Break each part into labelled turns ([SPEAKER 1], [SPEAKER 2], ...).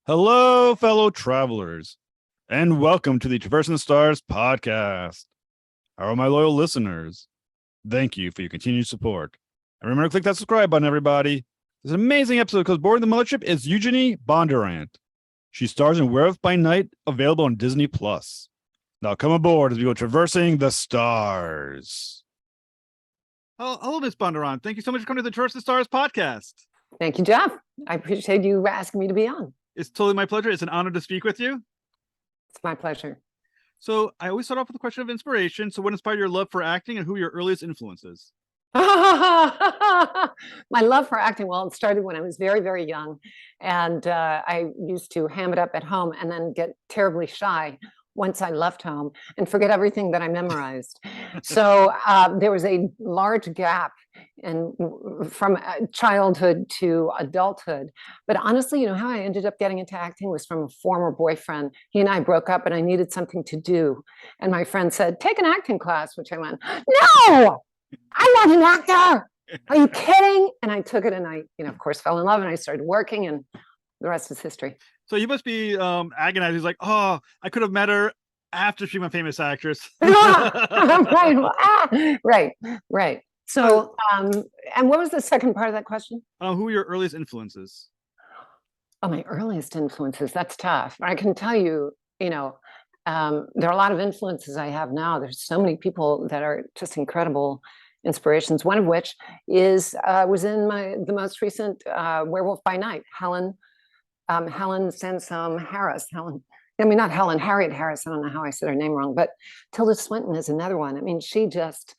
[SPEAKER 1] Hello, fellow travelers, and welcome to the Traversing the Stars podcast. How are my loyal listeners? Thank you for your continued support. And remember to click that subscribe button, everybody. This is an amazing episode because boarding the mothership is Eugenie Bondurant. She stars in Werewolf By Night, available on Disney+. Now come aboard as we go traversing the stars. Hello, Miss Bondurant. Thank you so much for coming to the Traversing the Stars podcast.
[SPEAKER 2] Thank you, Jeff. I appreciate you asking me to be on.
[SPEAKER 1] It's totally my pleasure. It's an honor to speak with you.
[SPEAKER 2] It's my pleasure.
[SPEAKER 1] So I always start off with a question of inspiration. So what inspired your love for acting and who were your earliest influences?
[SPEAKER 2] My love for acting, well, it started when I was very, very young. And I used to ham it up at home and then get terribly shy once I left home and forget everything that I memorized. So there was a large gap from childhood to adulthood. But honestly, how I ended up getting into acting was from a former boyfriend. He and I broke up and I needed something to do. And my friend said, take an acting class, which I went, no, I'm not an actor. Are you kidding? And I took it and I, of course, fell in love and I started working and the rest is history.
[SPEAKER 1] So you must be agonized. He's like, oh, I could have met her after she went famous actress.
[SPEAKER 2] Right. So, and what was the second part of that question?
[SPEAKER 1] Who were your earliest influences?
[SPEAKER 2] Oh, my earliest influences. That's tough. I can tell you, there are a lot of influences I have now. There's so many people that are just incredible inspirations. One of which was in the most recent Werewolf by Night, Helen Sansom Harris. Harriet Harris. I don't know how I said her name wrong, but Tilda Swinton is another one. I mean, she just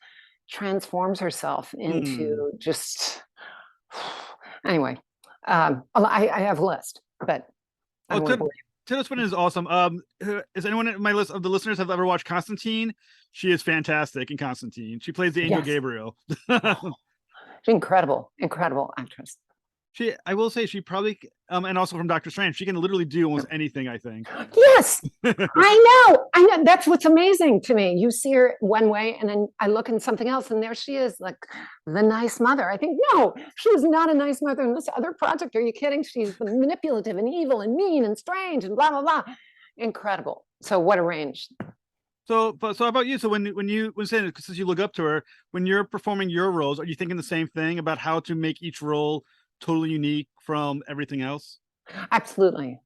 [SPEAKER 2] transforms herself into just, anyway, I have a list, but
[SPEAKER 1] Tilda Swinton is awesome. Is anyone in my list of the listeners have ever watched Constantine? She is fantastic in Constantine. She plays the angel Gabriel.
[SPEAKER 2] She's incredible actress.
[SPEAKER 1] I will say she probably, and also from Doctor Strange, she can literally do almost anything, I think.
[SPEAKER 2] Yes, I know. That's what's amazing to me. You see her one way and then I look in something else and there she is, like the nice mother. I think, no, she's not a nice mother in this other project. Are you kidding? She's manipulative and evil and mean and strange and blah, blah, blah. Incredible. So what a range.
[SPEAKER 1] So how about you? So when saying, since you look up to her, when you're performing your roles, are you thinking the same thing about how to make each role totally unique from everything else?
[SPEAKER 2] Absolutely.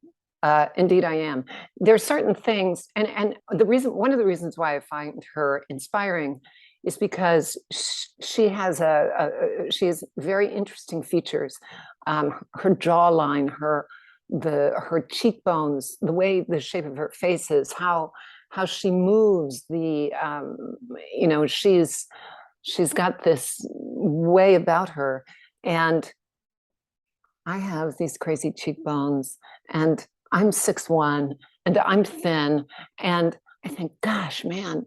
[SPEAKER 2] Indeed, I am. There's certain things, and one of the reasons why I find her inspiring is because she has very interesting features. Her jawline, her cheekbones, the shape of her face is, how she moves. She's got this way about her, and I have these crazy cheekbones and I'm 6'1" and I'm thin. And I think, gosh, man,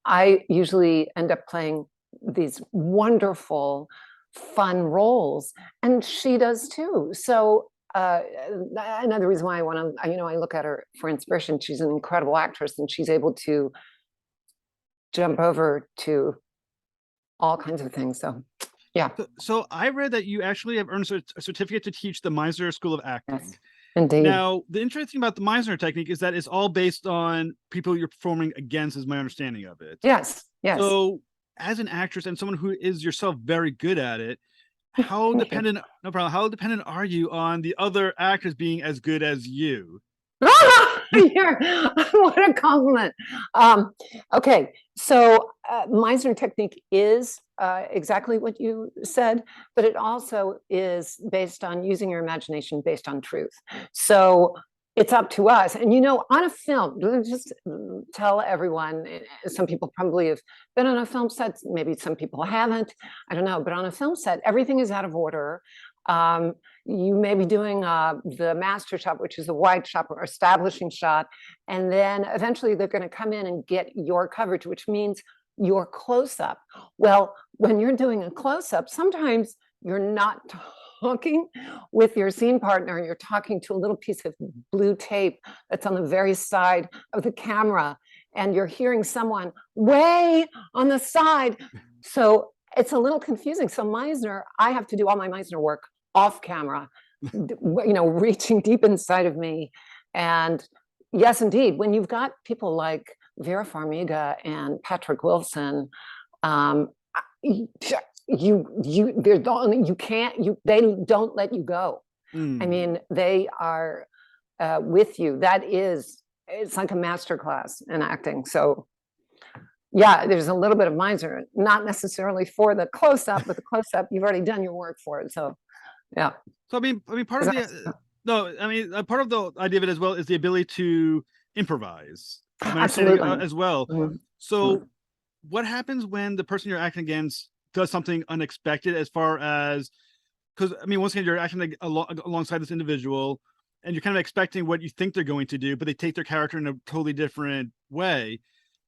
[SPEAKER 2] I usually end up playing these wonderful, fun roles. And she does too. So another reason why I look at her for inspiration. She's an incredible actress and she's able to jump over to all kinds of things. So yeah.
[SPEAKER 1] So I read that you actually have earned a certificate to teach the Meisner School of Acting.
[SPEAKER 2] Yes, indeed.
[SPEAKER 1] Now, the interesting about the Meisner technique is that it's all based on people you're performing against, is my understanding of it.
[SPEAKER 2] Yes.
[SPEAKER 1] So as an actress and someone who is yourself very good at it, how dependent are you on the other actors being as good as you?
[SPEAKER 2] What a compliment. Okay, so Meisner technique is exactly what you said, but it also is based on using your imagination based on truth. So it's up to us. And on a film, just tell everyone, some people probably have been on a film set, maybe some people haven't, I don't know, but on a film set, everything is out of order. You may be doing the master shot, which is the wide shot or establishing shot. And then eventually they're going to come in and get your coverage, which means your close-up. Well, when you're doing a close-up, sometimes you're not talking with your scene partner. You're talking to a little piece of blue tape that's on the very side of the camera. And you're hearing someone way on the side. So it's a little confusing. So Meisner, I have to do all my Meisner work off camera. reaching deep inside of me. And yes, indeed, when you've got people like Vera Farmiga and Patrick Wilson, you they don't let you go. I mean, they are with you. It's like a masterclass in acting. So yeah, there's a little bit of Meisner, not necessarily for the close-up, but the close-up, you've already done your work for it. So yeah.
[SPEAKER 1] So I mean, part of the part of the idea of it as well is the ability to improvise.
[SPEAKER 2] Absolutely.
[SPEAKER 1] As well.
[SPEAKER 2] Mhm.
[SPEAKER 1] So what happens when the person you're acting against does something unexpected, as far as, because I mean, once again, you're acting alongside this individual, and you're kind of expecting what you think they're going to do, but they take their character in a totally different way.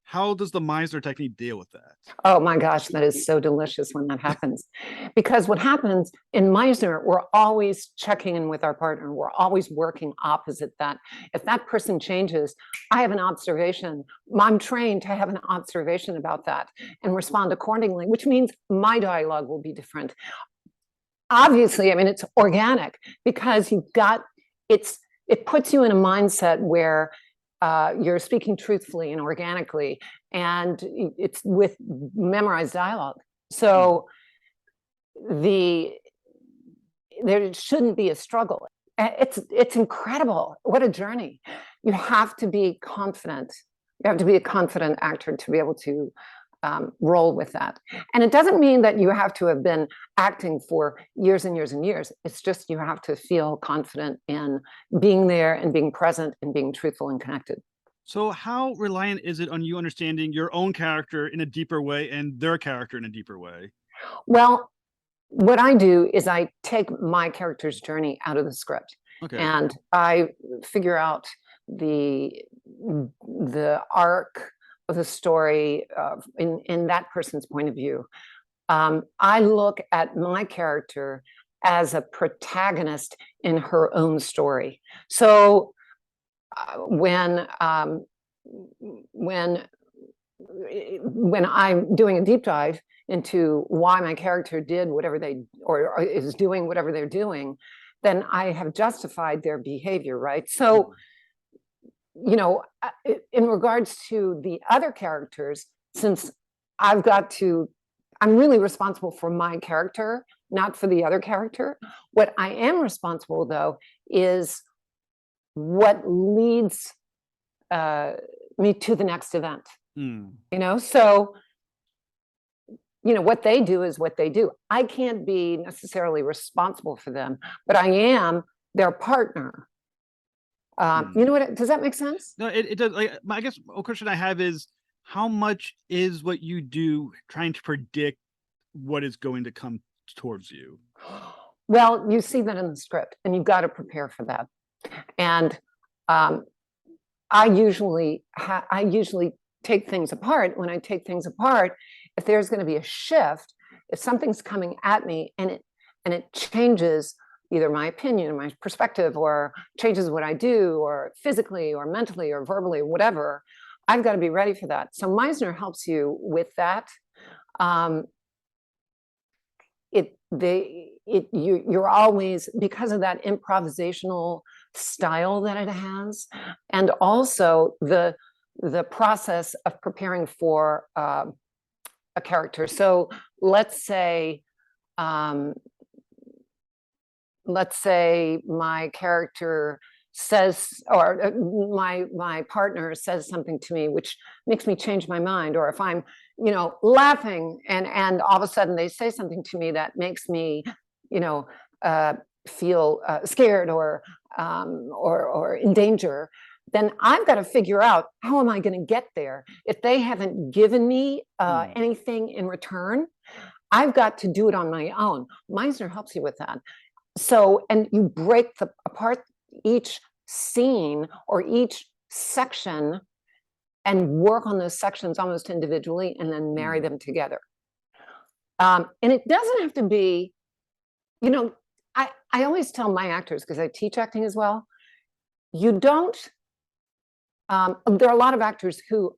[SPEAKER 1] How does the Meisner technique deal with that?
[SPEAKER 2] Oh my gosh, that is so delicious when that happens. Because what happens in Meisner, we're always checking in with our partner. We're always working opposite that. If that person changes, I have an observation. I'm trained to have an observation about that and respond accordingly, which means my dialogue will be different. Obviously, I mean, it's organic because it puts you in a mindset where you're speaking truthfully and organically, and it's with memorized dialogue. So there shouldn't be a struggle. It's incredible. What a journey. You have to be confident. You have to be a confident actor to be able to roll with that. And it doesn't mean that you have to have been acting for years and years and years. It's just you have to feel confident in being there and being present and being truthful and connected.
[SPEAKER 1] So how reliant is it on you understanding your own character in a deeper way and their character in a deeper way?
[SPEAKER 2] Well, what I do is I take my character's journey out of the script.
[SPEAKER 1] Okay.
[SPEAKER 2] And I figure out the arc of the story in that person's point of view. I look at my character as a protagonist in her own story. So when I'm doing a deep dive into why my character did whatever or is doing whatever they're doing, then I have justified their behavior, right? So, in regards to the other characters, since I'm really responsible for my character, not for the other character. What I am responsible, though, is what leads me to the next event. So what they do is what they do. I can't be necessarily responsible for them, but I am their partner. Does that make sense?
[SPEAKER 1] No, it does. Like, I guess a question I have is, how much is what you do trying to predict what is going to come towards you?
[SPEAKER 2] Well, you see that in the script, and you've got to prepare for that. And I usually take things apart. When I take things apart, if there's going to be a shift, if something's coming at me and it changes either my opinion or my perspective, or changes what I do, or physically or mentally or verbally or whatever, I've got to be ready for that. So Meisner helps you with that. You're always, because of that improvisational style that it has, and also the process of preparing for a character. So let's say my character says, or my partner says something to me which makes me change my mind, or if I'm laughing and all of a sudden they say something to me that makes me feel scared or in danger, then I've got to figure out, how am I going to get there? If they haven't given me anything in return, I've got to do it on my own. Meisner helps you with that. So, and you break apart each scene or each section and work on those sections almost individually, and then marry them together. And it doesn't have to be, I always tell my actors, because I teach acting as well, you don't, there are a lot of actors who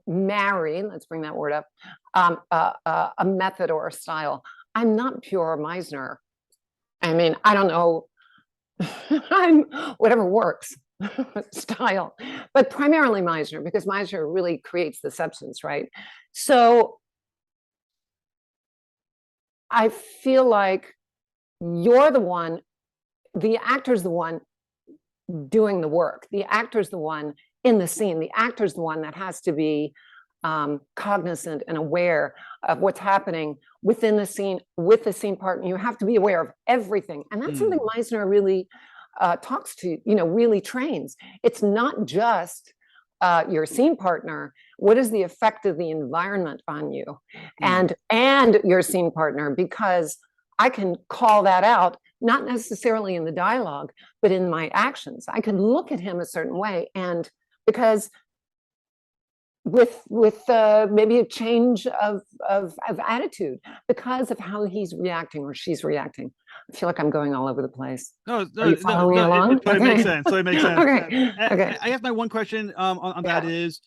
[SPEAKER 2] marry, let's bring that word up, a method or a style. I'm not pure Meisner. I mean, I don't know I'm whatever works style, but primarily Meisner, because Meisner really creates the substance, right? So I feel like you're the one, the actor's the one doing the work. The actor's the one in the scene. The actor's the one that has to be cognizant and aware of what's happening within the scene with the scene partner. You have to be aware of everything. And that's something Meisner really talks to, really trains. It's not just your scene partner. What is the effect of the environment on you and your scene partner? Because I can call that out, not necessarily in the dialogue, but in my actions. I can look at him a certain way, and because with maybe a change of attitude because of how he's reacting or she's reacting. I feel like I'm going all over the place.
[SPEAKER 1] No,
[SPEAKER 2] Are you following me along?
[SPEAKER 1] It totally makes sense. Totally makes sense.
[SPEAKER 2] Okay.
[SPEAKER 1] I guess my one question on that is,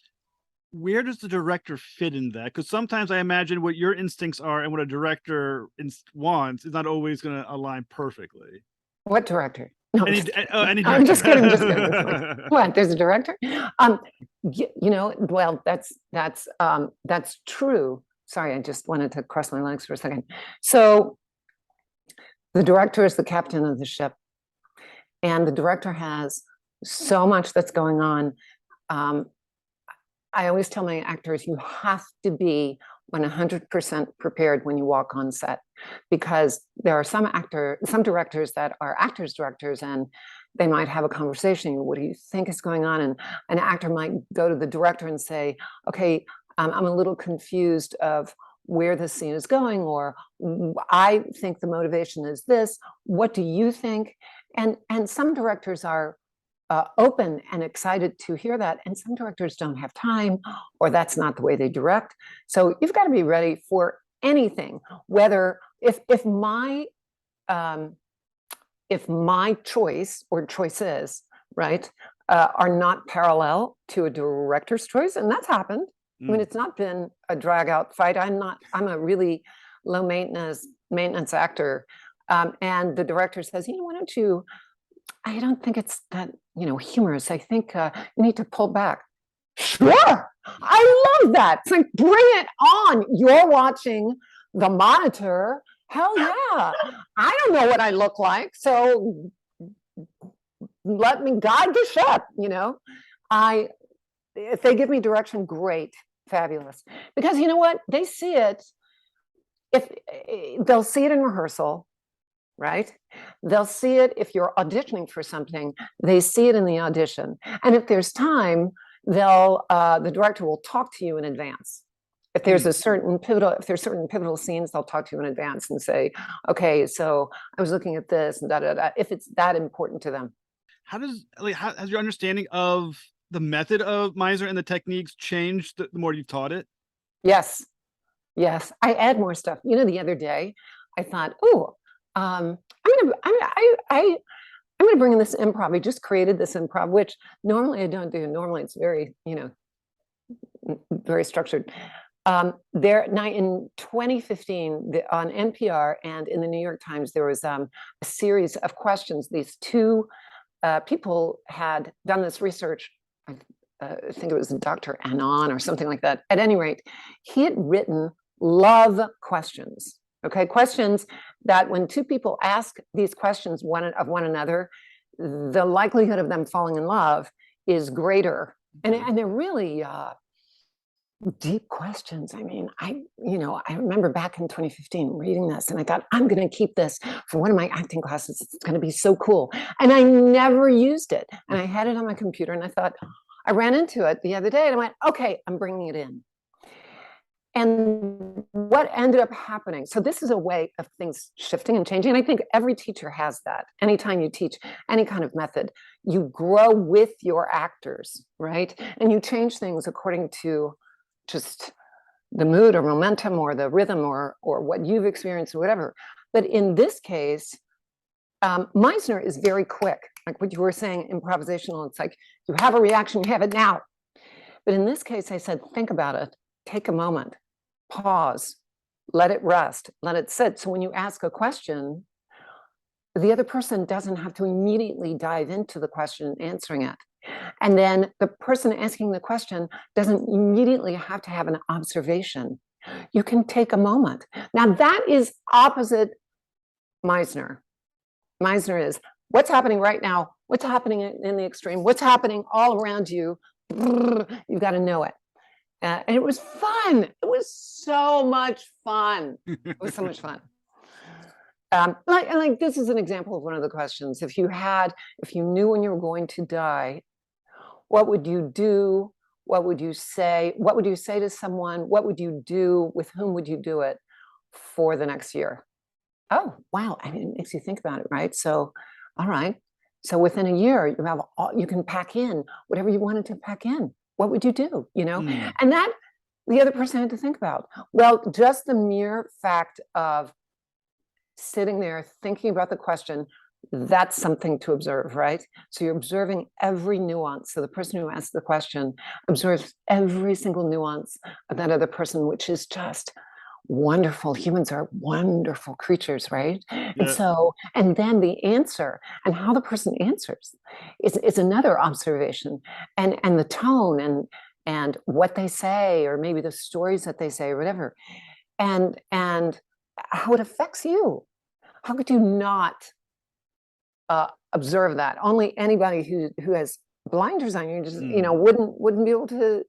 [SPEAKER 1] where does the director fit in that? Because sometimes I imagine what your instincts are and what a director wants is not always going to align perfectly.
[SPEAKER 2] What director? No,
[SPEAKER 1] any director.
[SPEAKER 2] I'm just kidding. Just kidding. What? There's a director? Well, that's true. Sorry, I just wanted to cross my legs for a second. So the director is the captain of the ship, and the director has so much that's going on. I always tell my actors, you have to be 100% prepared when you walk on set, because there are some directors that are actors directors, and they might have a conversation. What do you think is going on? And an actor might go to the director and say, okay, I'm a little confused of where the scene is going, or I think the motivation is this. What do you think? And some directors are open and excited to hear that. And some directors don't have time, or that's not the way they direct. So you've got to be ready for anything, whether if my choice or choices, right, are not parallel to a director's choice, and that's happened. I mean, it's not been a drag out fight. I'm a really low maintenance actor. And the director says, why don't you, I don't think it's that, humorous. I think you need to pull back. Sure. I love that. It's like, bring it on. You're watching the monitor. Hell yeah. I don't know what I look like, so let me guide the ship, if they give me direction, great, fabulous. Because you know what? They see it, if they'll see it in rehearsal, right? They'll see it if you're auditioning for something, they see it in the audition. And if there's time, the director will talk to you in advance. If there's certain pivotal scenes, they'll talk to you in advance and say, okay, so I was looking at this and if it's that important to them.
[SPEAKER 1] How has your understanding of the method of Meisner and the techniques changed the more you've taught it?
[SPEAKER 2] Yes. I add more stuff. The other day I thought, I'm gonna bring in this improv. I just created this improv, which normally I don't do. Normally it's very, very structured. In 2015, on NPR and in the New York Times, there was a series of questions. These two people had done this research. I think it was Dr. Anon or something like that. At any rate, he had written love questions. Okay, questions that when two people ask these questions of one another, the likelihood of them falling in love is greater. And they're really deep questions. I mean, I remember back in 2015 reading this, and I thought, I'm going to keep this for one of my acting classes. It's going to be so cool. And I never used it. And I had it on my computer, and I thought, I ran into it the other day, and I went, okay, I'm bringing it in. And what ended up happening, so this is a way of things shifting and changing. And I think every teacher has that. Anytime you teach any kind of method, you grow with your actors, right? And you change things according to just the mood or momentum or the rhythm or what you've experienced or whatever. But in this case, Meisner is very quick. Like what you were saying, improvisational. It's like you have a reaction, you have it now. But in this case, I said, think about it. Take a moment, pause, let it rest, let it sit. So when you ask a question, the other person doesn't have to immediately dive into the question and answering it. And then the person asking the question doesn't immediately have to have an observation. You can take a moment. Now that is opposite Meisner. Meisner is what's happening right now, what's happening in the extreme, what's happening all around you. You've got to know it. And it was fun. It was so much fun. It was so much fun. Like this is an example of one of the questions. If you knew when you were going to die, what would you do? What would you say? What would you say to someone? What would you do? With whom would you do it for the next year? Oh, wow. I mean, it makes you think about it, right? So, all right. So within a year, you can pack in whatever you wanted to pack in. What would you do? And that the other person had to think about. Well, just the mere fact of sitting there thinking about the question, that's something to observe, right? So you're observing every nuance. So the person who asks the question observes every single nuance of that other person, which is just wonderful. Humans are wonderful creatures, right?
[SPEAKER 1] Yeah.
[SPEAKER 2] And then the answer and how the person answers is another observation, and the tone and what they say, or maybe the stories that they say, or whatever, and how it affects you. How could you not observe that? Only anybody who has blinders on, you just wouldn't be able to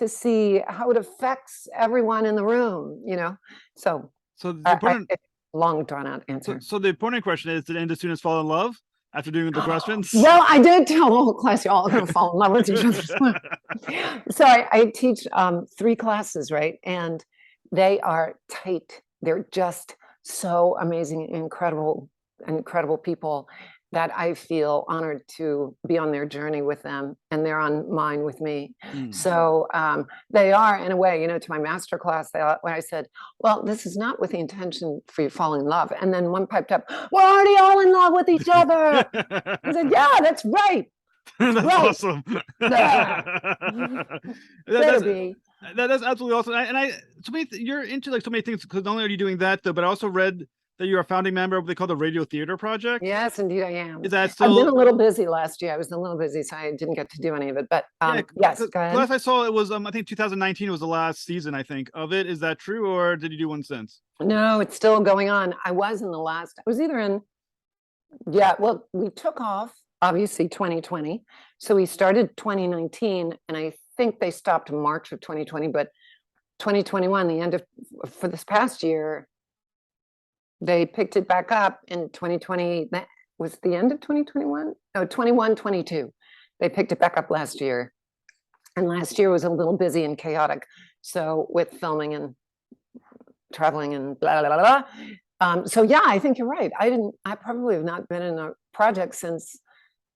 [SPEAKER 2] see how it affects everyone in the room, So
[SPEAKER 1] the important,
[SPEAKER 2] long drawn out answer.
[SPEAKER 1] So the important question is: did any of the students fall in love after doing the questions?
[SPEAKER 2] Well, I did tell the whole class you're all going to fall in love with each other. So I teach 3 classes, right? And they are tight. They're just so amazing, incredible people that I feel honored to be on their journey with them, and they're on mine with me. So they are, in a way, to my master class, when I said, well, this is not with the intention for you to fall in love. And then one piped up, we're already all in love with each other. I said, yeah, that's right.
[SPEAKER 1] That's
[SPEAKER 2] right.
[SPEAKER 1] Awesome. That's absolutely awesome. You're into like so many things, because not only are you doing that though, but I also read that you're a founding member of what they call the Radio Theater Project.
[SPEAKER 2] Yes, indeed I am.
[SPEAKER 1] Is that still?
[SPEAKER 2] I've been a little busy last year. I was a little busy, so I didn't get to do any of it. But yes, go ahead.
[SPEAKER 1] Last I saw it was I think 2019 was the last season, I think, of it. Is that true, or did you do one since?
[SPEAKER 2] No, it's still going on. I was either in. Yeah, well, we took off obviously 2020, so we started 2019, and I think they stopped March of 2020, but 2021, the end of for this past year. They picked it back up in 2020. That was the end of 2021. No, 21, 22. They picked it back up last year. And last year was a little busy and chaotic. So with filming and traveling and blah, blah, blah, blah. So yeah, I think you're right. I probably have not been in a project since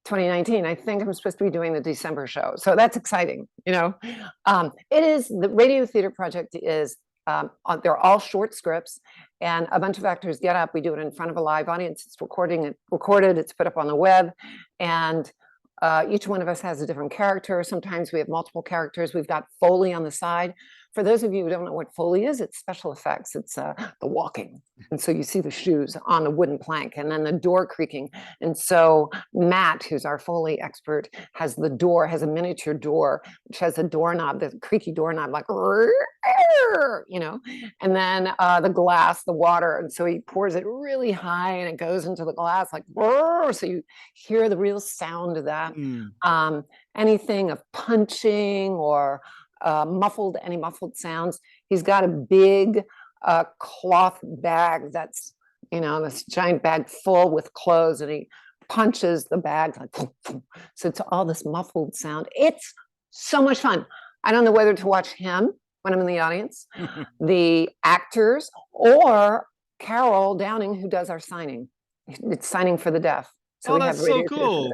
[SPEAKER 2] 2019. I think I'm supposed to be doing the December show. So that's exciting. It is, the Radio Theater Project is, they're all short scripts, and a bunch of actors get up. We do it in front of a live audience. It's recorded, it's put up on the web, and each one of us has a different character. Sometimes we have multiple characters. We've got Foley on the side. For those of you who don't know what Foley is, it's special effects. It's the walking. And so you see the shoes on the wooden plank, and then the door creaking. And so Matt, who's our Foley expert, has a miniature door, which has a doorknob, the creaky doorknob, like, and then the glass, the water. And so he pours it really high, and it goes into the glass, like, so you hear the real sound of that. Anything of punching or any muffled sounds. He's got a big cloth bag that's, this giant bag full with clothes, and he punches the bag like, so it's all this muffled sound. It's so much fun. I don't know whether to watch him when I'm in the audience, the actors, or Carol Downing, who does our signing. It's signing for the deaf.
[SPEAKER 1] So that's so cool.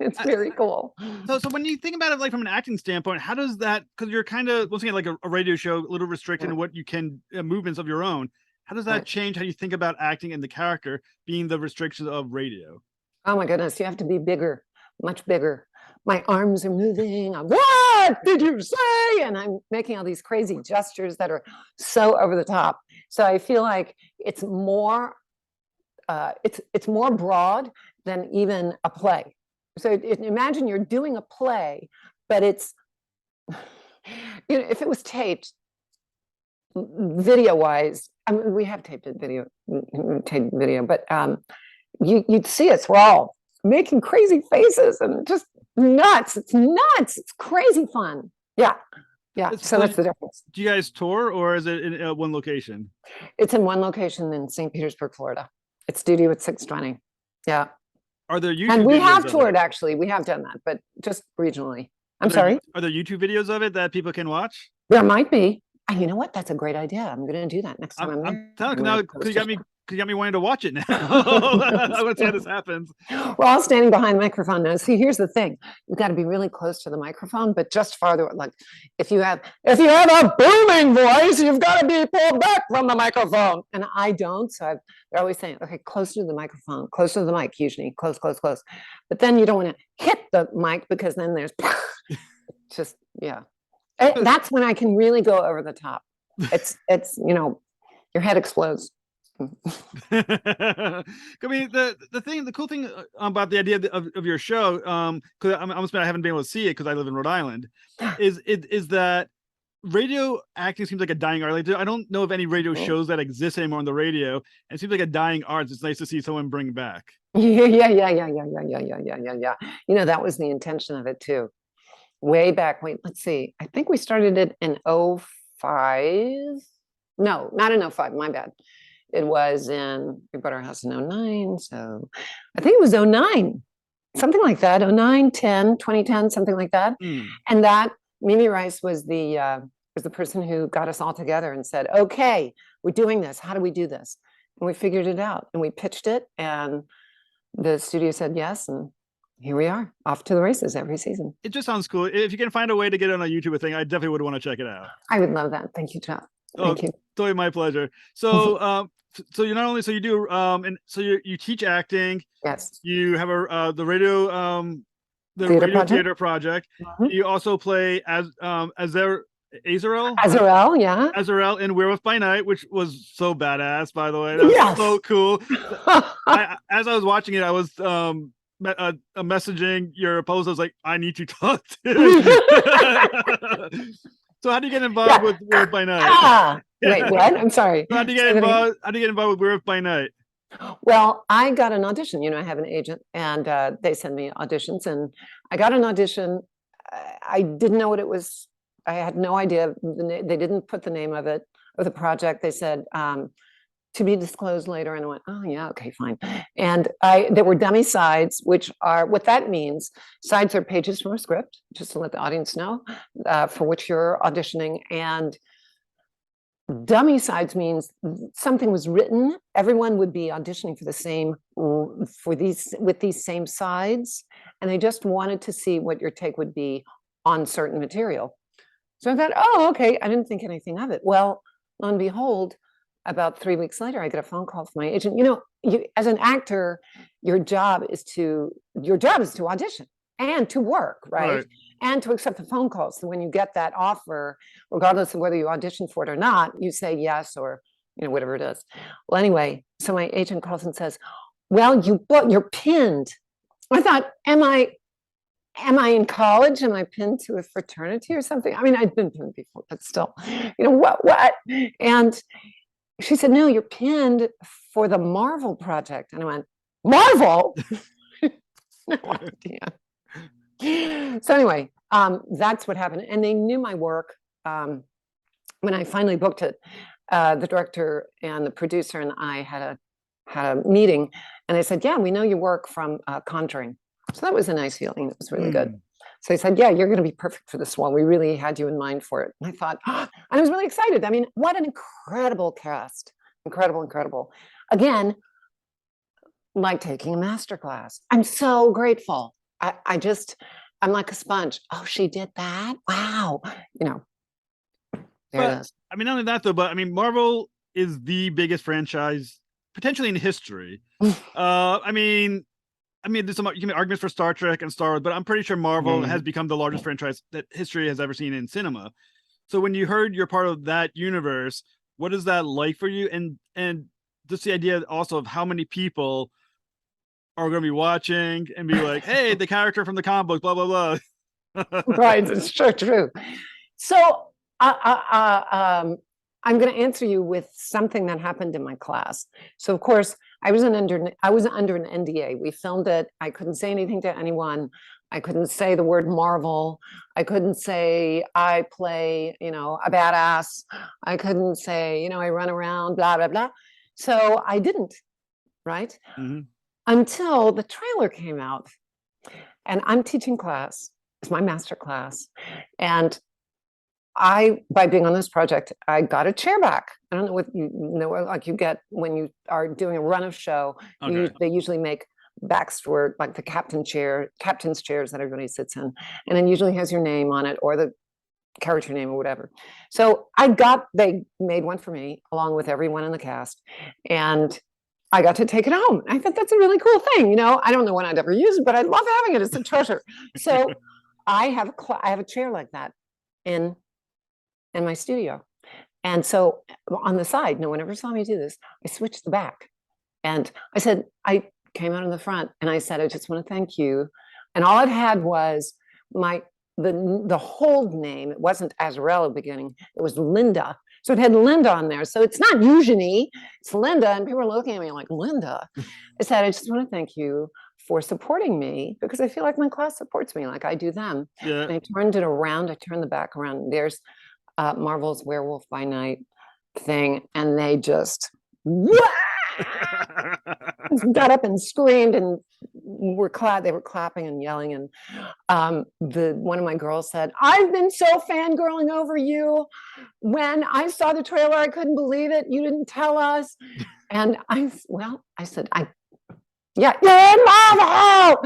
[SPEAKER 2] It's very cool.
[SPEAKER 1] So when you think about it, like from an acting standpoint, how does that, because you're kind of once again like a radio show, a little restricted in what you can, movements of your own. How does that change how you think about acting and the character being the restrictions of radio?
[SPEAKER 2] Oh my goodness, you have to be bigger, much bigger. My arms are moving. What did you say? And I'm making all these crazy gestures that are so over the top. So I feel like it's more it's more broad than even a play. So imagine you're doing a play, but it's, if it was taped video wise, I mean, we have taped video, but you'd see us. We're all making crazy faces and just nuts. It's nuts. It's crazy fun. Yeah. So that's the difference.
[SPEAKER 1] Do you guys tour, or is it in one location?
[SPEAKER 2] It's in one location in St. Petersburg, Florida. It's Studio at 620. Yeah.
[SPEAKER 1] Are there YouTube
[SPEAKER 2] and we
[SPEAKER 1] videos
[SPEAKER 2] have
[SPEAKER 1] of
[SPEAKER 2] toured,
[SPEAKER 1] it?
[SPEAKER 2] actually. We have done that, but just regionally.
[SPEAKER 1] Are
[SPEAKER 2] I'm sorry?
[SPEAKER 1] Are there YouTube videos of it that people can watch?
[SPEAKER 2] There might be. And you know what? That's a great idea. I'm going to do that next time I'm there.
[SPEAKER 1] I'm telling you now, because you got me wanting to watch it now. I want to see how this happens.
[SPEAKER 2] We're all standing behind the microphone now. See, here's the thing: you've got to be really close to the microphone, but just farther. Like, if you have a booming voice, you've got to be pulled back from the microphone. And I don't, so they're always saying, "Okay, closer to the microphone, closer to the mic, Eugenie, close." But then you don't want to hit the mic because then there's just That's when I can really go over the top. It's your head explodes.
[SPEAKER 1] I mean, the cool thing about the idea of your show, because I haven't been able to see it because I live in Rhode Island, is that radio acting seems like a dying art. Like, I don't know of any radio shows that exist anymore on the radio, and it seems like a dying art. It's nice to see someone bring back.
[SPEAKER 2] Yeah. That was the intention of it too. Way back, let's see. I think we started it in 05. No, not in 05, my bad. It was we bought our house in 09. So I think it was 09, something like that. 09, 10, 2010, something like that. And that Mimi Rice was the person who got us all together and said, okay, we're doing this. How do we do this? And we figured it out and we pitched it and the studio said yes. And here we are, off to the races every season.
[SPEAKER 1] It just sounds cool. If you can find a way to get it on a YouTube thing, I definitely would want to check it out.
[SPEAKER 2] I would love that. Thank you, Jeff. Thank you.
[SPEAKER 1] Totally my pleasure. So, so you're not only you do and so you teach acting.
[SPEAKER 2] Yes.
[SPEAKER 1] You have the radio theater project. Mm-hmm. You also play as Azarel.
[SPEAKER 2] Azarel, yeah.
[SPEAKER 1] Azarel in Werewolf by Night, which was so badass, by the way. That was so cool. As I was watching it, I was messaging your post. I was like, I need to talk to. So how do you get involved with Werewolf by Night?
[SPEAKER 2] Wait, what? I'm sorry.
[SPEAKER 1] How do you get involved? How do you get involved with Werewolf by Night?
[SPEAKER 2] Well, I got an audition. I have an agent, and they send me auditions, and I got an audition. I didn't know what it was. I had no idea. They didn't put the name of the project. They said to be disclosed later, and I went, oh yeah, okay, fine. And there were dummy sides, which are what that means. Sides are pages from a script, just to let the audience know for which you're auditioning. And dummy sides means something was written. Everyone would be auditioning with these same sides, and they just wanted to see what your take would be on certain material. So I thought, oh, okay. I didn't think anything of it. Well, lo and behold, about 3 weeks later, I get a phone call from my agent. As an actor, your job is to audition and to work, right? And to accept the phone calls. So when you get that offer, regardless of whether you audition for it or not, you say yes or whatever it is. Well, anyway, so my agent calls and says, "Well, you're pinned." I thought, Am I in college? Am I pinned to a fraternity or something? I mean, I'd been pinned before, but still, what? And she said, "No, you're pinned for the Marvel project." And I went, "Marvel?" No idea. So anyway, that's what happened. And they knew my work. When I finally booked it, the director and the producer and I had a meeting, and they said, "Yeah, we know your work from Conjuring." So that was a nice feeling. It was really good. So they said, "Yeah, you're going to be perfect for this one. We really had you in mind for it." And I thought, I was really excited. I mean, what an incredible cast. Incredible. Again, like taking a masterclass. I'm so grateful. I'm like a sponge. Oh, she did that? Wow. There it is.
[SPEAKER 1] I mean, not only that though, but I mean, Marvel is the biggest franchise potentially in history. I mean, there's some arguments for Star Trek and Star Wars, but I'm pretty sure Marvel has become the largest franchise that history has ever seen in cinema. So when you heard you're part of that universe, what is that like for you? And just the idea also of how many people are going to be watching and be like, hey, the character from the comic book, blah, blah, blah.
[SPEAKER 2] Right, it's true. So I'm going to answer you with something that happened in my class. So of course, I was under an NDA. We filmed it. I couldn't say anything to anyone. I couldn't say the word Marvel. I couldn't say I play, a badass. I couldn't say, I run around, blah, blah, blah. So I didn't, right?
[SPEAKER 1] Mm-hmm.
[SPEAKER 2] Until the trailer came out. And I'm teaching class. It's my master class. And by being on this project, I got a chair back. I don't know what like you get when you are doing a run of show.
[SPEAKER 1] Okay.
[SPEAKER 2] They usually make backs for like the captain's chairs that everybody sits in, and then usually has your name on it or the character name or whatever. So they made one for me along with everyone in the cast, and I got to take it home. I thought that's a really cool thing. I don't know when I'd ever use it, but I love having it. It's a treasure. So I have a chair like that in my studio. And so on the side, no one ever saw me do this. I switched the back, and I came out in the front, and I said, I just want to thank you. And all it had was the hold name. It wasn't Azarel at the beginning. It was Linda. So it had Linda on there. So it's not Eugenie, it's Linda. And people were looking at me like, Linda. I said, I just want to thank you for supporting me, because I feel like my class supports me like I do them.
[SPEAKER 1] Yeah.
[SPEAKER 2] And I turned it around. I turned the back around. There's Marvel's Werewolf by Night thing. And they just got up and screamed and they were clapping and yelling. And one of my girls said, I've been so fangirling over you. When I saw the trailer, I couldn't believe it. You didn't tell us. And I said, yeah, you're in Marvel.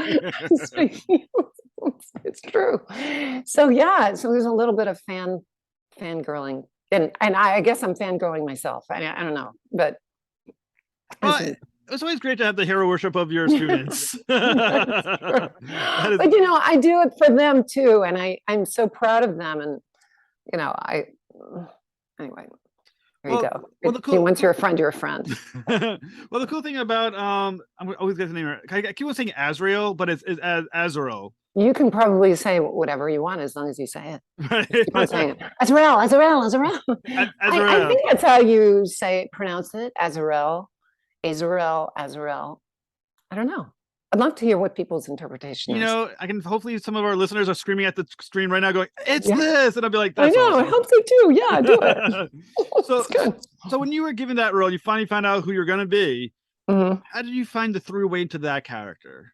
[SPEAKER 2] It's true. So yeah, so there's a little bit of fangirling. And I guess I'm fangirling myself. I don't know, but
[SPEAKER 1] it's always great to have the hero worship of your students.
[SPEAKER 2] But I do it for them too, and I'm so proud of them. And anyway, there you go. Once you're a friend, you're a friend.
[SPEAKER 1] Well, the cool thing about I'm always get the name right. I keep on saying Azrael, but it's Azarel.
[SPEAKER 2] You can probably say whatever you want as long as you say it. Keep on saying it. Azarel. I think that's how you pronounce it. Azarel. I don't know. I'd love to hear what people's interpretation is.
[SPEAKER 1] I can hopefully some of our listeners are screaming at the screen right now going, it's this. And I'll be like, that's
[SPEAKER 2] I know,
[SPEAKER 1] awesome.
[SPEAKER 2] I hope so too. Yeah, do it.
[SPEAKER 1] So when you were given that role, you finally found out who you're going to be. Mm-hmm. How did you find the throughway into that character?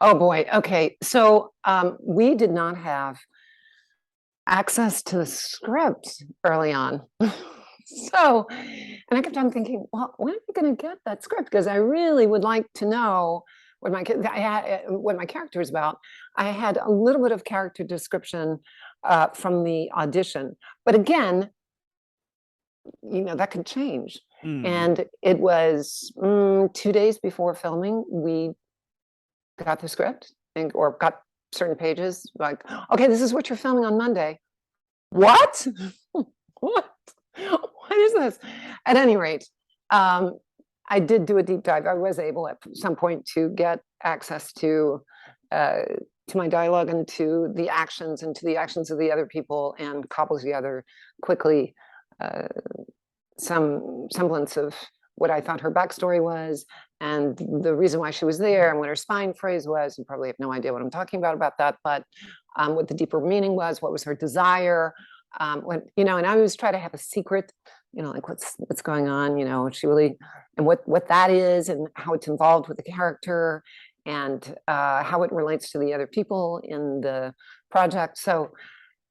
[SPEAKER 2] Oh boy. Okay. So we did not have access to the script early on. So, and I kept on thinking, well, when am I going to get that script? Because I really would like to know what my character is about. I had a little bit of character description from the audition, but again, that could change. And it was 2 days before filming, we got the script or got certain pages. Like, okay, this is what you're filming on Monday. What? What is this? At any rate, I did do a deep dive. I was able at some point to get access to my dialogue and to the actions of the other people, and cobble together quickly some semblance of what I thought her backstory was and the reason why she was there and what her spine phrase was. You probably have no idea what I'm talking about that, but what the deeper meaning was, what was her desire. And I always try to have a secret, like what's going on, she really, and what that is and how it's involved with the character and how it relates to the other people in the project. So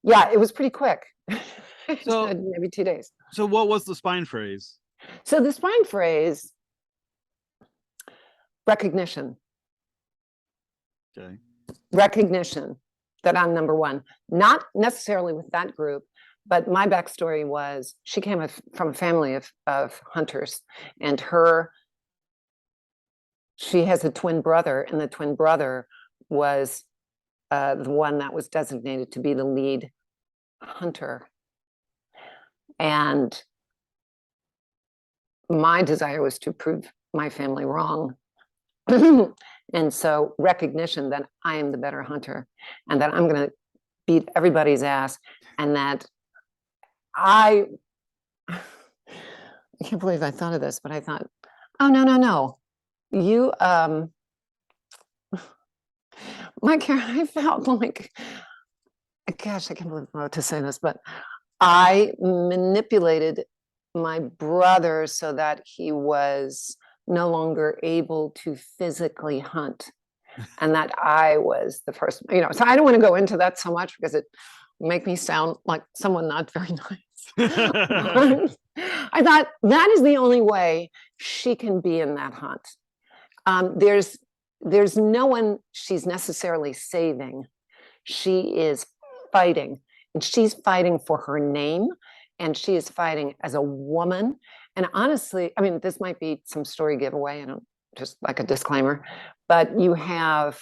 [SPEAKER 2] yeah, it was pretty quick. So maybe 2 days.
[SPEAKER 1] So what was the spine phrase?
[SPEAKER 2] So the spine phrase, recognition.
[SPEAKER 1] Okay.
[SPEAKER 2] Recognition that I'm number one, not necessarily with that group, but my backstory was she came from a family of hunters, and she has a twin brother, and the twin brother was the one that was designated to be the lead hunter. And my desire was to prove my family wrong. And so recognition that I am the better hunter and that I'm going to beat everybody's ass, and that I can't believe I thought of this, but I thought, oh, no. You, I felt like, gosh, I can't believe I'm about to say this, but I manipulated my brother so that he was no longer able to physically hunt, and that I was the first, so I don't want to go into that so much because it make me sound like someone not very nice. I thought that is the only way she can be in that hunt. There's no one she's necessarily saving. She is fighting, and she's fighting for her name, and she is fighting as a woman. And honestly, I mean, this might be some story giveaway, I don't, just like a disclaimer, but you have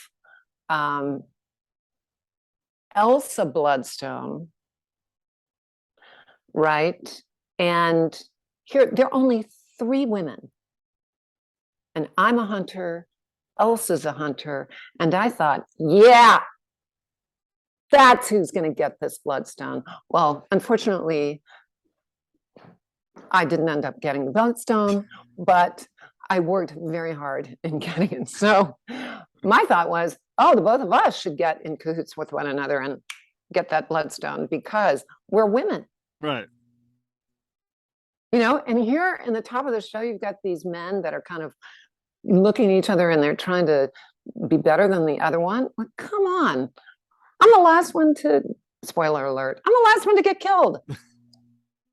[SPEAKER 2] Elsa Bloodstone, right? And here, there are only 3 women. And I'm a hunter, Elsa's a hunter. And I thought, yeah, that's who's going to get this bloodstone. Well, unfortunately, I didn't end up getting the bloodstone, but I worked very hard in getting it. So my thought was, oh, the both of us should get in cahoots with one another and get that bloodstone because we're women.
[SPEAKER 1] Right.
[SPEAKER 2] And here in the top of the show, you've got these men that are kind of looking at each other and they're trying to be better than the other one. Like, come on. I'm the last one to, spoiler alert, I'm the last one to get killed.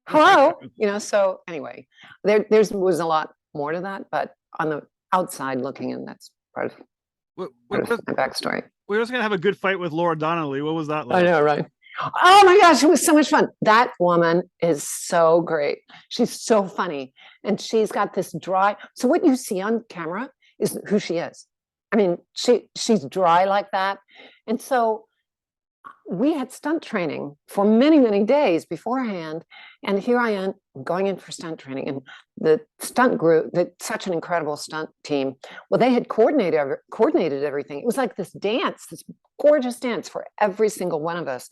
[SPEAKER 2] Hello. So anyway, there was a lot more to that, but on the outside looking in, that's part of my backstory.
[SPEAKER 1] We were just going to have a good fight with Laura Donnelly. What was that like?
[SPEAKER 2] I know, right? Oh my gosh, it was so much fun. That woman is so great. She's so funny. And she's got this dry. So what you see on camera is who she is. I mean, she's dry like that. And so we had stunt training for many, many days beforehand. And here I am going in for stunt training. And the stunt group, such an incredible stunt team, well, they had coordinated everything. It was like this dance, this gorgeous dance for every single one of us.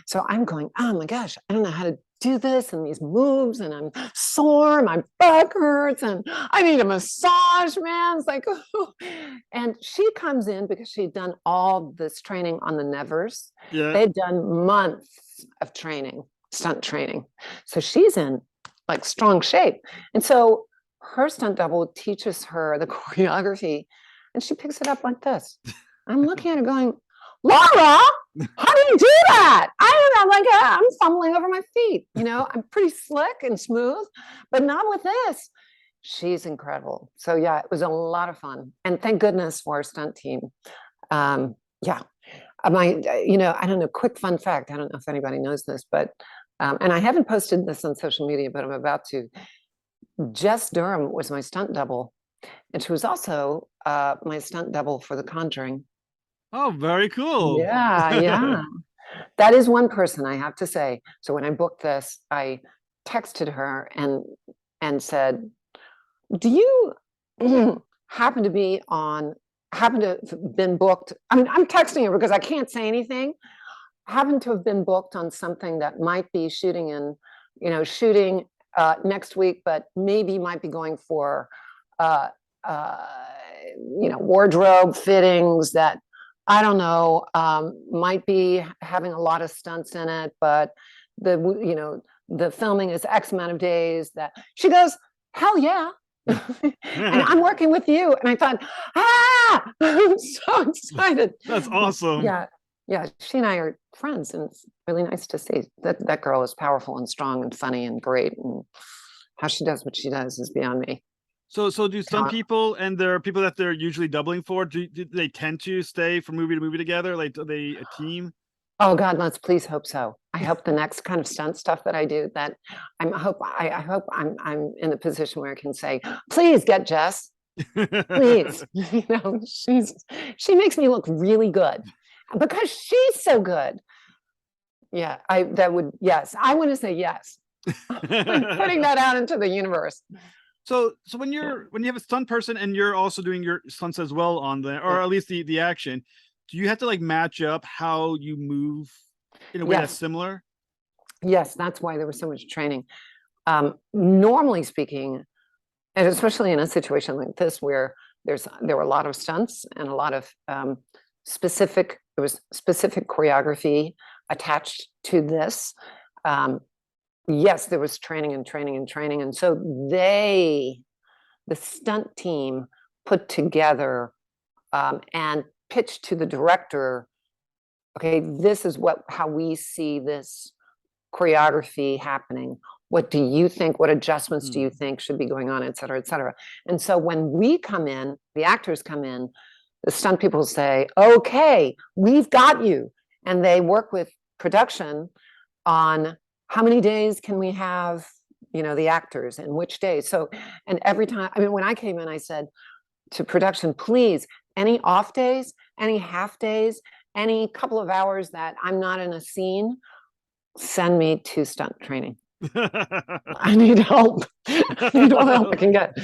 [SPEAKER 2] So I'm going, oh my gosh, I don't know how to do this and these moves, and I'm sore, my back hurts, and I need a massage, man. It's like, oh. And she comes in because she'd done all this training on the Nevers.
[SPEAKER 1] Yeah.
[SPEAKER 2] They'd done months of training, stunt training. So she's in like strong shape. And so her stunt double teaches her the choreography, and she picks it up like this. I'm looking at her going, Laura, how do you do that? I'm like, I'm fumbling over my feet. I'm pretty slick and smooth, but not with this. She's incredible. So yeah, it was a lot of fun. And thank goodness for our stunt team. Yeah. I don't know, quick fun fact. I don't know if anybody knows this, but, and I haven't posted this on social media, but I'm about to. Jess Durham was my stunt double. And she was also my stunt double for The Conjuring.
[SPEAKER 1] Oh, very cool.
[SPEAKER 2] Yeah. That is one person I have to say. So when I booked this, I texted her and said, do you happen to have been booked? I mean, I'm texting her because I can't say anything. Happen to have been booked on something that might be shooting next week, but maybe might be going for, wardrobe fittings that, I don't know, might be having a lot of stunts in it, but the filming is X amount of days. That she goes, hell yeah. And I'm working with you. And I thought, I'm so excited.
[SPEAKER 1] That's awesome.
[SPEAKER 2] Yeah. She and I are friends, and it's really nice to see that girl is powerful and strong and funny and great. And how she does what she does is beyond me.
[SPEAKER 1] So do some people, and there are people that they're usually doubling for, do they tend to stay from movie to movie together? Like, are they a team?
[SPEAKER 2] Oh God, let's please hope so. I hope the next kind of stunt stuff that I do, that I hope I'm in a position where I can say, please get Jess, please. She makes me look really good because she's so good. Yeah, yes. I want to say yes. I'm putting that out into the universe.
[SPEAKER 1] So when you have a stunt person and you're also doing your stunts as well on the, or at least the action, do you have to like match up how you move in a way that's
[SPEAKER 2] Yes.
[SPEAKER 1] similar?
[SPEAKER 2] Yes, that's why there was so much training. Normally speaking, and especially in a situation like this where there were a lot of stunts and a lot of specific choreography attached to this. Yes, there was training and training and training, and so the stunt team put together and pitched to the director, okay, this is how we see this choreography happening. What do you think? What adjustments do you think should be going on, et cetera, et cetera? And so when we come in, the actors come in, the stunt people say, okay, we've got you. And they work with production on how many days can we have, the actors and which days. So, and every time, I mean, when I came in, I said to production, please, any off days, any half days, any couple of hours that I'm not in a scene, send me to stunt training. I need help. I need all the help I can get.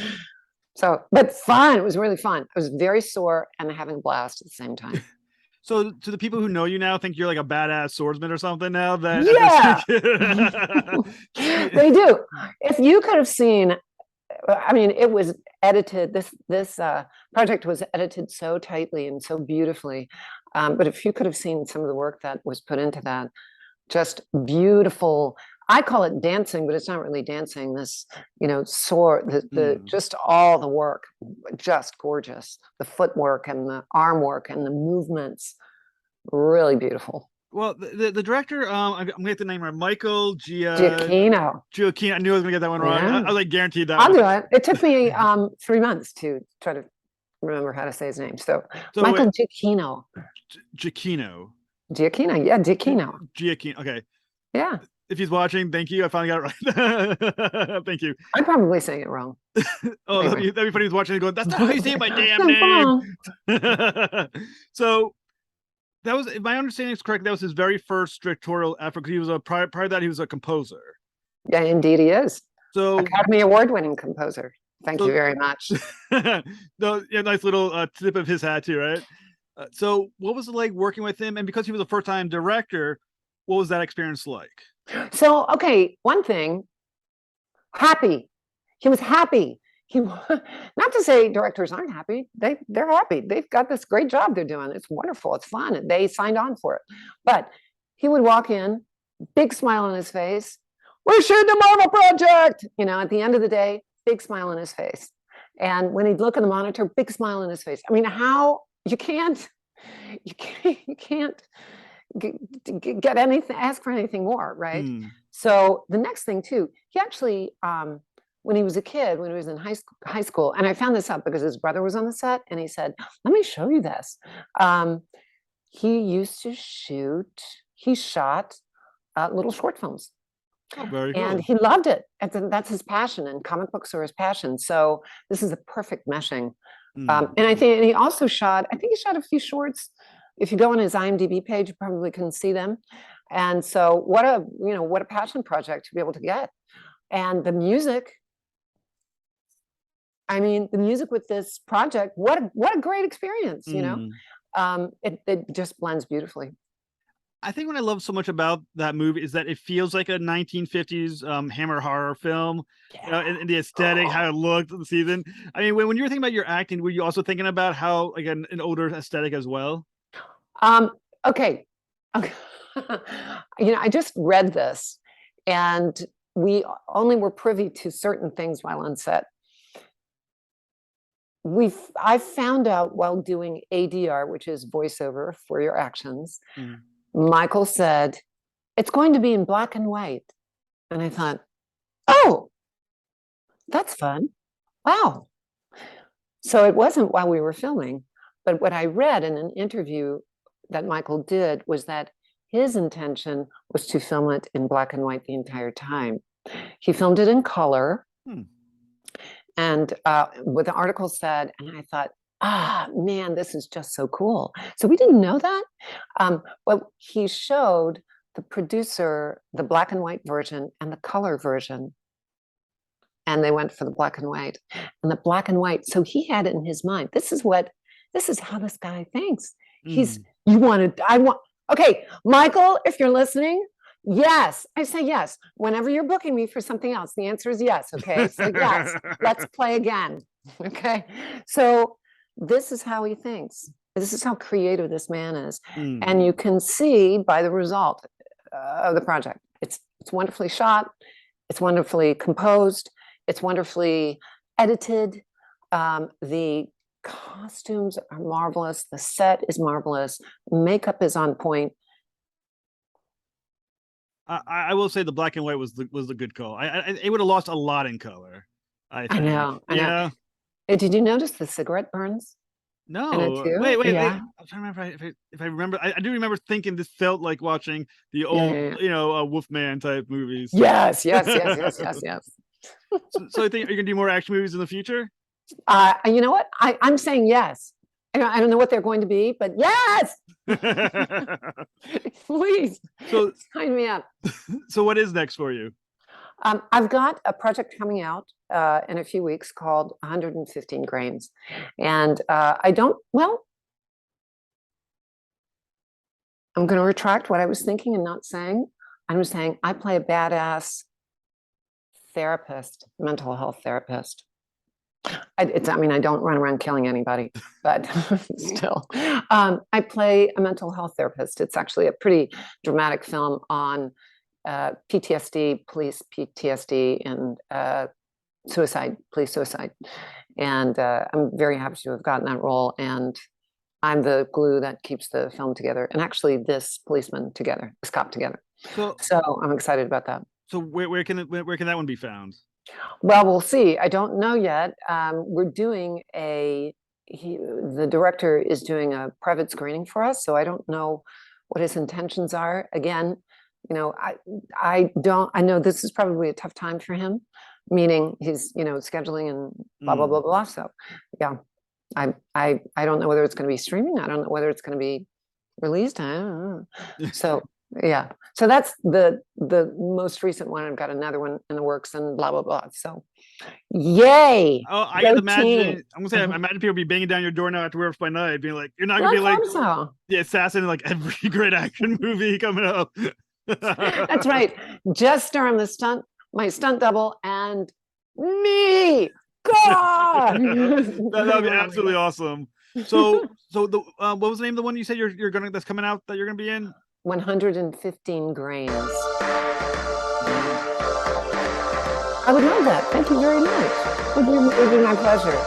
[SPEAKER 2] So, but fun. It was really fun. I was very sore and having a blast at the same time.
[SPEAKER 1] So to the people who know you now, think you're like a badass swordsman or something now that
[SPEAKER 2] they do. If you could have seen, I mean, it was edited. This project was edited so tightly and so beautifully. But if you could have seen some of the work that was put into that, just beautiful. I call it dancing, but it's not really dancing. This, sword, just all the work, just gorgeous. The footwork and the arm work and the movements, really beautiful.
[SPEAKER 1] Well, the director, I'm gonna get the name right, Michael
[SPEAKER 2] Giacchino.
[SPEAKER 1] Giacchino. I knew I was gonna get that one wrong.
[SPEAKER 2] Yeah.
[SPEAKER 1] I was like guaranteed that.
[SPEAKER 2] I'll do it. It took me 3 months to try to remember how to say his name. So Michael Giacchino.
[SPEAKER 1] Giacchino.
[SPEAKER 2] Giacchino, yeah, Giacchino.
[SPEAKER 1] Giacchino. Okay.
[SPEAKER 2] Yeah.
[SPEAKER 1] If he's watching, thank you. I finally got it right. Thank you.
[SPEAKER 2] I'm probably saying it wrong.
[SPEAKER 1] Oh, anyway. that'd be funny. He's watching and going, "That's not how you say my damn name." So that was, if my understanding is correct, that was his very first directorial effort. Because he was prior to that, he was a composer.
[SPEAKER 2] Yeah, indeed, he is.
[SPEAKER 1] So
[SPEAKER 2] Academy Award-winning composer. Thank you very much.
[SPEAKER 1] Nice little tip of his hat too, right? So what was it like working with him? And because he was a first-time director, what was that experience like?
[SPEAKER 2] So, okay, one thing, happy. He was happy. Not to say directors aren't happy. They're happy. They've got this great job they're doing. It's wonderful. It's fun. And they signed on for it. But he would walk in, big smile on his face. We're shooting a Marvel project. At the end of the day, big smile on his face. And when he'd look at the monitor, big smile on his face. I mean, you can't get anything, ask for anything more, right? So the next thing too, he actually, when he was a kid, when he was in high school, and I found this out because his brother was on the set, and he said, "Let me show you this." He used to he shot little short films.
[SPEAKER 1] Oh, very cool.
[SPEAKER 2] And he loved it. And that's his passion, and comic books are his passion. So this is a perfect meshing. And I think he also shot a few shorts. If you go on his IMDb page, you probably can see them. And so what a passion project to be able to get. And the music, I mean, the music with this project, what a great experience, it just blends beautifully.
[SPEAKER 1] I think what I love so much about that movie is that it feels like a 1950s Hammer horror film.
[SPEAKER 2] Yeah.
[SPEAKER 1] In the aesthetic, how it looked the season. I mean, when you were thinking about your acting, were you also thinking about how, like, an older aesthetic as well?
[SPEAKER 2] Okay. I just read this, and we only were privy to certain things while on set. I found out while doing ADR, which is voiceover for your actions. Michael said, "It's going to be in black and white." And I thought, oh, that's fun. Wow. So it wasn't while we were filming, but what I read in an interview that Michael did was that his intention was to film it in black and white the entire time. He filmed it in color. And what the article said, and I thought, man, this is just so cool. So we didn't know that. But he showed the producer the black and white version and the color version. and they went for the black and white. And the black and white, so he had it in his mind. This is how this guy thinks. Okay, Michael, if you're listening, yes, I say yes. Whenever you're booking me for something else, the answer is yes. Okay, so yes, let's play again. Okay, so this is how he thinks. This is how creative this man is. And you can see by the result of the project. It's wonderfully shot. It's wonderfully composed. It's wonderfully edited. The costumes are marvelous. The set is marvelous. Makeup is on point.
[SPEAKER 1] I will say the black and white was the good call. It would have lost a lot in color. I
[SPEAKER 2] know.
[SPEAKER 1] Yeah.
[SPEAKER 2] Did you notice the cigarette burns?
[SPEAKER 1] No. Wait. I'm trying to remember if I remember. I do remember thinking this felt like watching the old, Wolfman type movies.
[SPEAKER 2] Yes.
[SPEAKER 1] So I think, are you gonna do more action movies in the future?
[SPEAKER 2] You know what? I'm saying yes. I don't know what they're going to be, but yes. Please, so sign me up.
[SPEAKER 1] So what is next for you?
[SPEAKER 2] I've got a project coming out in a few weeks called 115 Grains. And I'm going to retract what I was thinking and not saying. I'm saying I play a badass therapist, mental health therapist. I don't run around killing anybody, but still, I play a mental health therapist. It's actually a pretty dramatic film on PTSD, police PTSD, and police suicide. And I'm very happy to have gotten that role. And I'm the glue that keeps the film together, and actually this policeman together, this cop together. So I'm excited about that.
[SPEAKER 1] So where can that one be found?
[SPEAKER 2] Well, we'll see. I don't know yet. We're doing the director is doing a private screening for us, so I don't know what his intentions are. Again, I know this is probably a tough time for him, meaning he's, scheduling and blah, blah, blah, blah. So yeah, I don't know whether it's going to be streaming. I don't know whether it's going to be released. I don't know. So yeah, so that's the most recent one. I've got another one in the works and blah blah blah. So yay.
[SPEAKER 1] Oh, I can imagine. I'm gonna say, I imagine people be banging down your door now after Werewolf by Night, being like, "You're not gonna be like the assassin in like every great action movie coming up."
[SPEAKER 2] That's right. Just starring my stunt double and me. God,
[SPEAKER 1] that would be absolutely awesome. So the what was the name of the one you said that's coming out that you're gonna be in?
[SPEAKER 2] 115 Grains. I would love that. Thank you very much. It would be my pleasure.